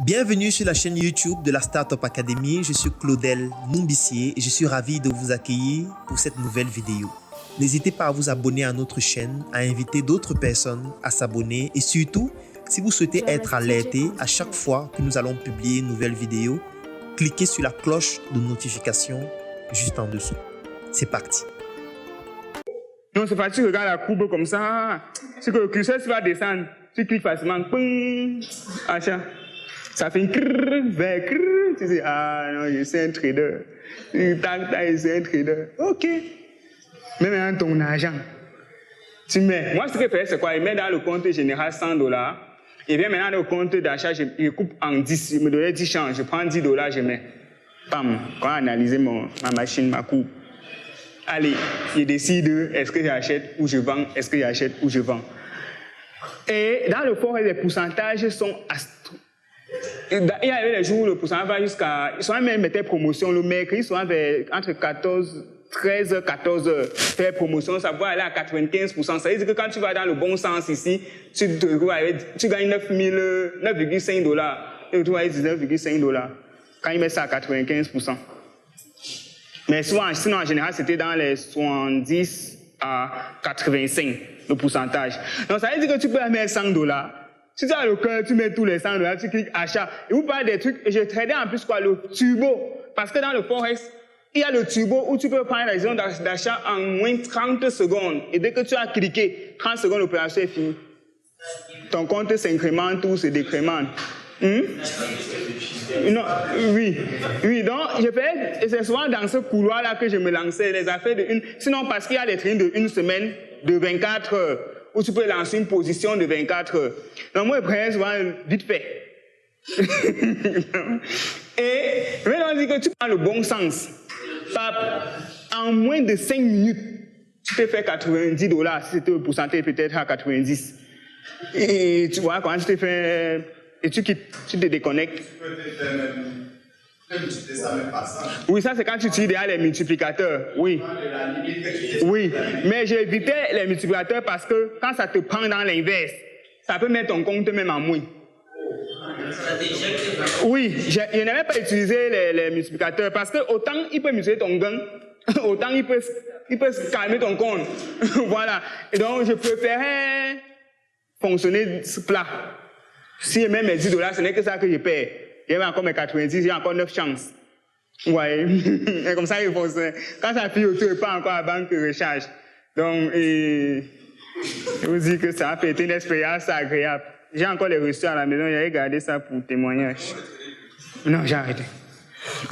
Bienvenue sur la chaîne YouTube de la Startup Academy. Je suis Claudel Numbissier et je suis ravi de vous accueillir pour cette nouvelle vidéo. N'hésitez pas à vous abonner à notre chaîne, à inviter d'autres personnes à s'abonner et surtout, si vous souhaitez être alerté à chaque fois que nous allons publier une nouvelle vidéo, cliquez sur la cloche de notification juste en dessous. C'est parti. Non, c'est facile, regarde la courbe comme ça. C'est que le curseur va descendre. Tu cliques facilement. Ping, achat. Ça fait un crrr, vers crrr. Tu dis, ah non, je suis un trader. Tac, tac, je suis un trader. Ok. Mets maintenant ton argent. Tu mets. Moi, ce que je fais, c'est quoi? Je mets dans le compte général $100. Et bien maintenant, le compte d'achat, je coupe en 10. Je me donnais 10 chances. Je prends $10, je mets. Pam. Quand analyser ma machine, ma courbe. Allez, je décide est-ce que j'achète ou je vends, est-ce que j'achète ou je vends. Et dans le forex, les pourcentages sont il y avait des jours où le pourcentage va jusqu'à... Ils sont même mettaient promotion le mercredi, ils sont entre 13h, 14h. Faire promotion, ça va aller à 95%. Ça veut dire que quand tu vas dans le bon sens ici, tu gagnes $9,5. Et tu vas $19,5. Quand ils mettent ça à 95%. Mais souvent, sinon, en général, c'était dans les 70 à 85, le pourcentage. Donc, ça veut dire que tu peux mettre $100. Si tu as le cœur, tu mets tous les $100, tu cliques achat. Et vous parlez des trucs, et je tradais en plus quoi, le turbo. Parce que dans le forex, il y a le turbo où tu peux prendre la décision d'achat en moins 30 secondes. Et dès que tu as cliqué, 30 secondes, l'opération est finie. Ton compte s'incrémente ou se décrémente. Non, oui, donc je fais, et c'est souvent dans ce couloir-là que je me lançais, les affaires de une, sinon parce qu'il y a des trains de une semaine, de 24 heures, où tu peux lancer une position de 24 heures. Donc moi, je prenais souvent vite fait. Et maintenant, on dit que tu prends le bon sens. En moins de 5 minutes, tu peux faire $90, si c'était le pourcentage peut-être à 90. Et tu vois, quand tu te fais... Et tu quittes, tu te déconnectes. Tu peux te faire même multiplier ça même pas ça. Oui, ça c'est quand tu utilises déjà les multiplicateurs. Oui. Oui, mais j'ai évité les multiplicateurs parce que quand ça te prend dans l'inverse, ça peut mettre ton compte même en moins. Oui, je n'avais pas utilisé les multiplicateurs parce que autant il peut multiplier ton gain, autant il peut calmer ton compte. Voilà. Et donc je préférais fonctionner plat. Si même mes $10, ce n'est que ça que je perds. J'ai encore mes 90, j'ai encore 9 chances. Ouais, et comme ça, il faut quand ça finit autour, pas encore la banque recharge. Donc, je vous dis que ça a été une expérience agréable. J'ai encore les reçus à la maison, j'ai gardé ça pour témoignage. Non, j'ai arrêté.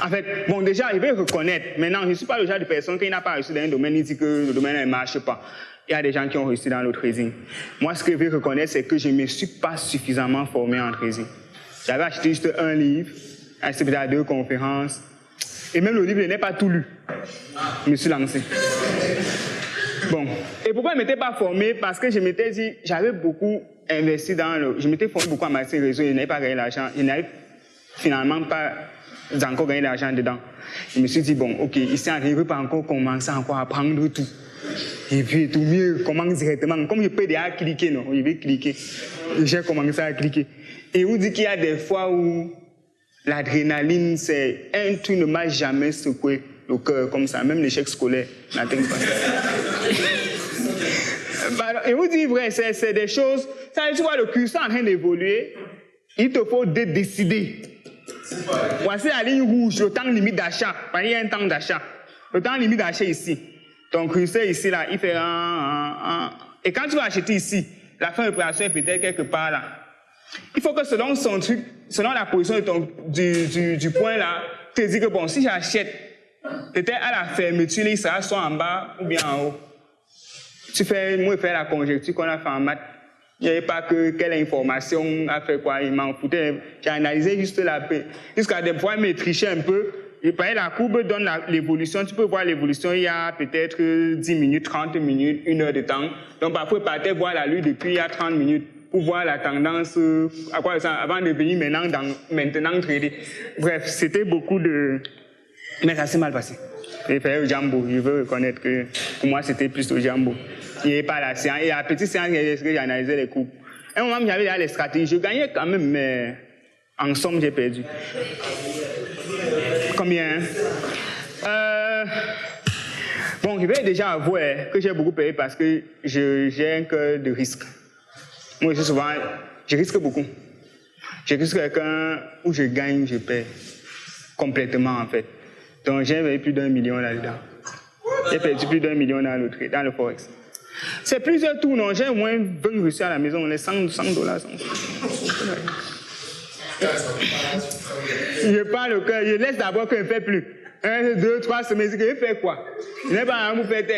En fait, bon, déjà, je vais reconnaître. Maintenant, je ne suis pas le genre de personne qui n'a pas reçu dans un domaine, il dit que le domaine ne marche pas. Il y a des gens qui ont réussi dans le trading. Moi, ce que je veux reconnaître, c'est que je ne me suis pas suffisamment formé en trading. J'avais acheté juste un livre, assisté peut-être à 2 conférences, et même le livre, je n'ai pas tout lu. Je me suis lancé. Bon. Et pourquoi je ne m'étais pas formé? Parce que je m'étais dit, j'avais beaucoup investi dans le... Je m'étais formé beaucoup en marketing réseau, je n'avais pas gagné l'argent. Je n'avais finalement pas encore gagné l'argent dedans. Je me suis dit, bon, ok, ici, je ne veux pas encore commencer à apprendre tout. Et puis, tout mieux, commence directement. Comme je peux déjà cliquer, non, je vais cliquer. J'ai commencé à cliquer. Et vous dit qu'il y a des fois où l'adrénaline, c'est un truc ne m'a jamais secoué le cœur comme ça. Même l'échec scolaire n'atteint pas. Et vous dit, vrai, c'est des choses. Ça, tu vois le curseur en train d'évoluer. Il te faut décider. Voici la ligne rouge, le temps limite d'achat. Il y a un temps d'achat. Le temps limite d'achat ici. Ton curseur ici, là, il fait Et quand tu vas acheter ici, la fin de l'opération est peut-être quelque part là. Il faut que selon son truc, selon la position de du point là, tu te dis que bon, si j'achète, peut-être à la fermeture, il sera soit en bas ou bien en haut. Moi, je fais la conjecture qu'on a fait en maths. Il n'y avait pas que quelle information a fait quoi, il m'en foutait. J'ai analysé juste la paix. Jusqu'à des fois, il me trichait un peu. Et pareil, la courbe donne l'évolution. Tu peux voir l'évolution, il y a peut-être 10 minutes, 30 minutes, 1 heure de temps. Donc parfois, il partait voir la lune depuis il y a 30 minutes pour voir la tendance, à quoi ça, avant de venir maintenant trader. Bref, c'était beaucoup de... Mais ça s'est mal passé. J'ai fait au jambo. Je veux reconnaître que pour moi, c'était plus au jambo. Il n'y avait pas la séance. Et la petite séance, j'ai analysé les courbes. À un moment, j'avais les stratégies. Je gagnais quand même, mais En somme, j'ai perdu. Combien? Bon, je vais déjà avouer que j'ai beaucoup payé parce que j'ai un cœur de risque. Moi, je risque beaucoup. Je risque quelqu'un où je gagne, je perds. Complètement, en fait. Donc, j'ai investi plus d'1 million là-dedans. J'ai perdu plus d'1 million dans le Forex. C'est plusieurs tours, non? J'ai au moins 20 reçus à la maison, on est $100. Je parle au cœur, je laisse d'abord qu'il ne fait plus. 1, 2, 3 semaines, il fait quoi? Il n'est pas un vous faites,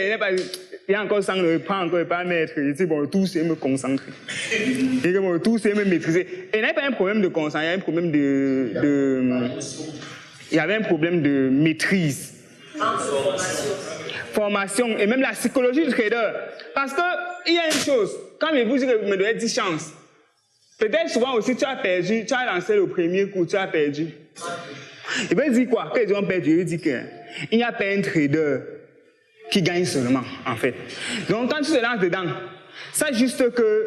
il y a encore 100, il prend encore, il pas mettre. Il dit, bon, tout c'est me concentrer. Il dit, bon, tout c'est me maîtriser. Et il n'y a pas un problème de concentration, il y a un problème il y avait un problème de maîtrise. Formation et même la psychologie du trader. Parce qu'il y a une chose, quand je vous dis que vous me donnez 10 chances, peut-être souvent aussi tu as perdu, tu as lancé le premier coup, tu as perdu. Il veut dire quoi? Quand ils ont perdu, il veut dire qu'il n'y a pas un trader qui gagne seulement, en fait. Donc quand tu te lances dedans, sache juste que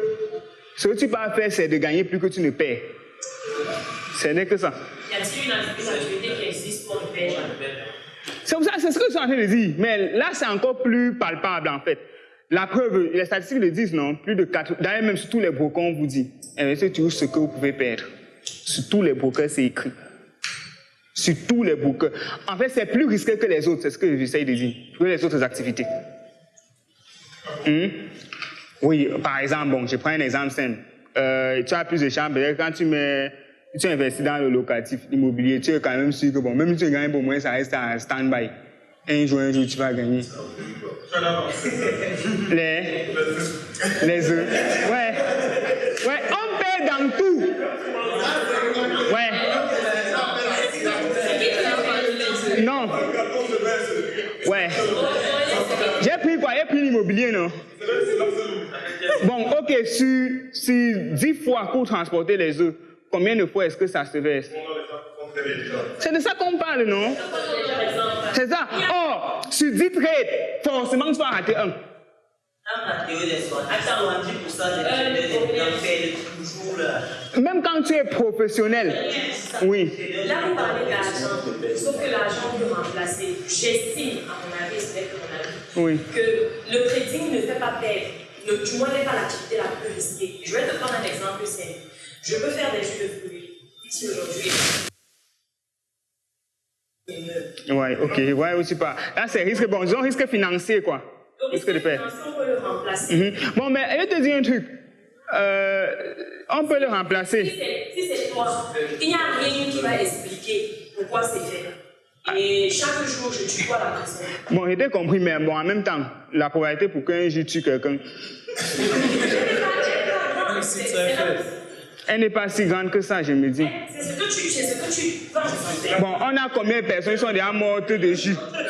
ce que tu peux faire, c'est de gagner plus que tu ne perds. Ce n'est que ça. Y a-t-il une activité qui existe pour le perdre? C'est ce que je suis en train de dire. Mais là, c'est encore plus palpable, en fait. La preuve, les statistiques le disent, non? Plus de 4. D'ailleurs, même sur tous les brokers, on vous dit. Investissez toujours ce que vous pouvez perdre. Sur tous les brokers, c'est écrit. Sur tous les brokers. En fait, c'est plus risqué que les autres. C'est ce que j'essaye de dire. Que les autres activités. Oui, par exemple, bon, je prends un exemple simple. Tu as plus de chances. Quand tu investis dans le locatif immobilier, tu es quand même sûr que bon, même si tu gagnes pour moins, ça reste en stand-by. Un jour, tu vas gagner. Les œufs. Ouais, on perd dans tout. Ouais. Non. Ouais. J'ai pris quoi? J'ai pris l'immobilier, non? Bon, ok, sur 10 fois pour transporter les œufs, combien de fois est-ce que ça se verse? C'est de ça qu'on parle, non? C'est ça. Or, sur 10 trades, forcément, tu vas rater un. Même quand tu es professionnel. Oui. Là, vous parlez d'argent, sauf que l'argent peut remplacer. J'estime, à mon avis, c'est mon avis, que le trading ne fait pas perdre. Du moins, n'est pas l'activité la plus risquée. Je vais te prendre un exemple simple. Je peux faire des jus de fruits ici aujourd'hui. Ouais, ok, ouais, aussi pas. Là, c'est risque, bon, disons risque financier, quoi. Donc, risque financier, on peut le remplacer. Bon, mais je vais te dire un truc. On peut le remplacer. Si c'est toi, il n'y a rien qui va expliquer pourquoi c'est fait. Et chaque jour, je tue quoi la personne. Bon, j'ai compris, mais bon, en même temps, la probabilité pour qu'un jour tue quelqu'un. Elle n'est pas si grande que ça, je me dis. C'est ce que tu penses. Bon, on a combien de personnes qui sont déjà mortes de jus? En fait,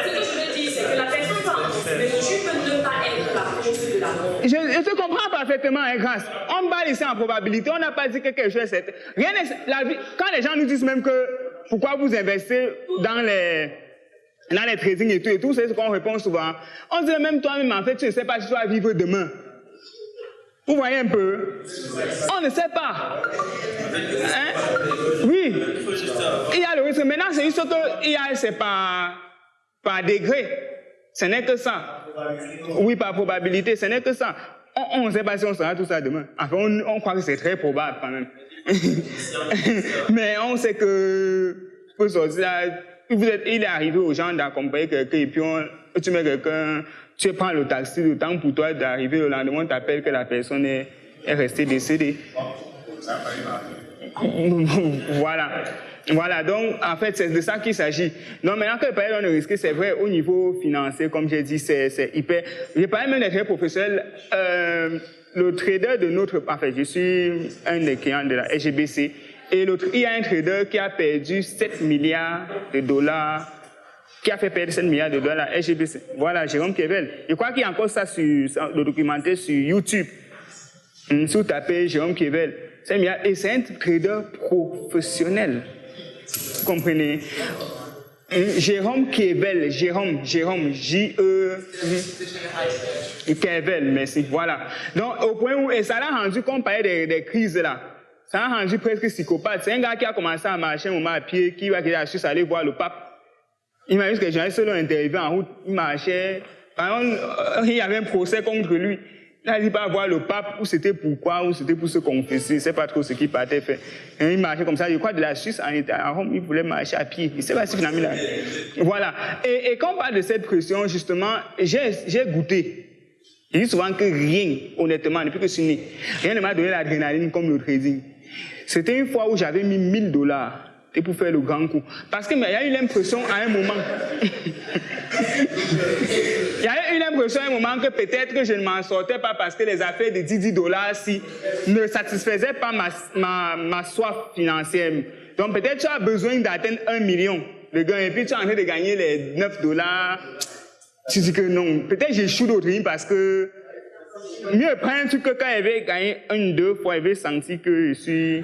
ce que je veux dire, c'est que la personne va en mort, mais le jus peut ne pas être la cause de la mort. Je te comprends parfaitement, hein, Grâce. On parle ici en probabilité, on n'a pas dit que quelque chose est... Rien n'est... La vie... Quand les gens nous disent même que pourquoi vous investissez dans les trading et tout, c'est ce qu'on répond souvent. On dit même toi-même, en fait, tu ne sais pas si tu vas vivre demain. Vous voyez un peu? On ne sait pas. Hein? Oui. Il y a le risque. Maintenant, c'est juste que c'est par degré. Ce n'est que ça. Oui, par probabilité, ce n'est que ça. On ne sait pas si on sera tout ça demain. Enfin, on croit que c'est très probable quand même. Mais on sait que peut sortir. Il est arrivé aux gens d'accompagner quelqu'un et puis tu mets quelqu'un, tu prends le taxi, le temps pour toi d'arriver le lendemain, on t'appelle que la personne est restée décédée. Voilà, donc en fait c'est de ça qu'il s'agit. Non, maintenant que parler d'un risque, c'est vrai au niveau financier, comme j'ai dit, c'est hyper. J'ai parlé même des traders professionnels. Le trader de notre, en fait, je suis un des clients de la SGBC. Et il y a un trader qui a perdu 7 milliards de dollars, qui a fait perdre 7 milliards de dollars à SGBC. Voilà, Jérôme Kevel. Je crois qu'il y a encore ça le documentaire sur YouTube. Si vous tapez Jérôme Kevel, 7 milliards. Et c'est un trader professionnel. Vous comprenez? Jérôme Kevel, Jérôme, J-E... Kevel, merci. Voilà. Donc, au point où, et ça l'a rendu qu'on parlait des crises là. Ça a rendu presque psychopathe. C'est un gars qui a commencé à marcher un moment à pied, qui va quitter la Suisse aller voir le pape. Imagine que les journalistes l'ont interviewé en route, il marchait. Par exemple, il y avait un procès contre lui. Il a dit pas voir le pape, ou c'était pourquoi, ou c'était pour se confesser. Je ne sais pas trop ce qu'il partait faire. Et il marchait comme ça. Je crois de la Suisse à Rome, il voulait marcher à pied. Il ne sait pas si finalement là. Voilà. Et quand on parle de cette pression, justement, j'ai goûté. Je dis souvent que rien, honnêtement, depuis que je suis né, rien ne m'a donné l'adrénaline comme le trading. C'était une fois où j'avais mis $1000 pour faire le grand coup. Parce qu'il y a eu l'impression à un moment... Il y a eu l'impression à un moment que peut-être que je ne m'en sortais pas parce que les affaires de $10 ne satisfaisaient pas ma soif financière. Donc peut-être tu as besoin d'atteindre 1 million de gains et puis tu es en train de gagner les $9. Tu dis que non. Peut-être j'échoue d'autres lignes parce que mieux prendre un truc que quand il avait gagné 1 ou 2 fois, il avait senti que je suis...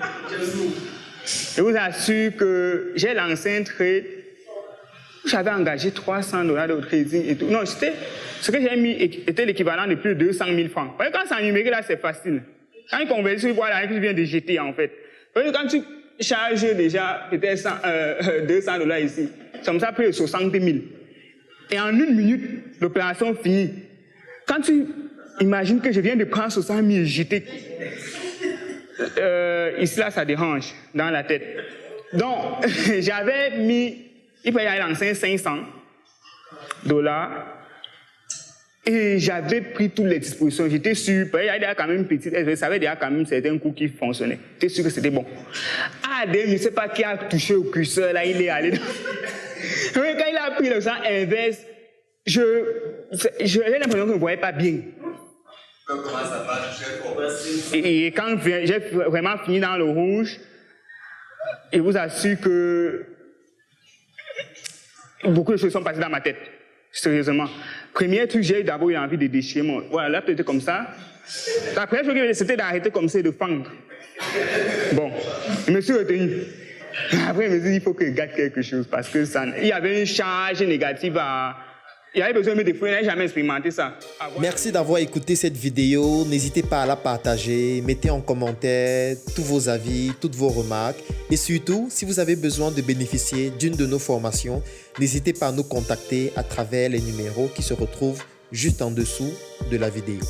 Je vous assure que j'ai lancé un trade. J'avais engagé $300 de trading et tout. Non, ce que j'ai mis était l'équivalent de plus de 200 000 francs. Vous voyez, quand c'est en numérique, là, c'est facile. Quand une conversion, voilà, que tu viens de jeter, en fait. Vous voyez, quand tu charges déjà peut-être $200 ici, comme ça, plus de 60 000. Et en 1 minute, l'opération finit. Quand tu imagines que je viens de prendre 60 000 jetés, ici, là, ça dérange dans la tête. Donc, j'avais mis... Il fallait aller lancer $500. Et j'avais pris toutes les dispositions. J'étais sûr, il y avait quand même une petite... Je savais déjà quand même certains coups qui fonctionnaient. J'étais sûr que c'était bon. Je ne sais pas qui a touché au curseur, là, il est allé... Quand il a pris le sang inverse, j'ai l'impression qu'il ne voyait pas bien. Comment ça marche? Et quand j'ai vraiment fini dans le rouge, je vous assure que beaucoup de choses sont passées dans ma tête, sérieusement. Premier truc, j'ai d'abord eu envie de déchirer mon... Voilà, là, peut-être comme ça. La première chose, c'était d'arrêter comme ça et de fendre. Bon, je me suis retenu. Après, je me suis dit, il faut que je gâte quelque chose parce que ça... Il y avait une charge négative à... Il y avait besoin de me défouler, je n'avais jamais expérimenté ça. Merci d'avoir écouté cette vidéo. N'hésitez pas à la partager. Mettez en commentaire tous vos avis, toutes vos remarques. Et surtout, si vous avez besoin de bénéficier d'une de nos formations, n'hésitez pas à nous contacter à travers les numéros qui se retrouvent juste en dessous de la vidéo.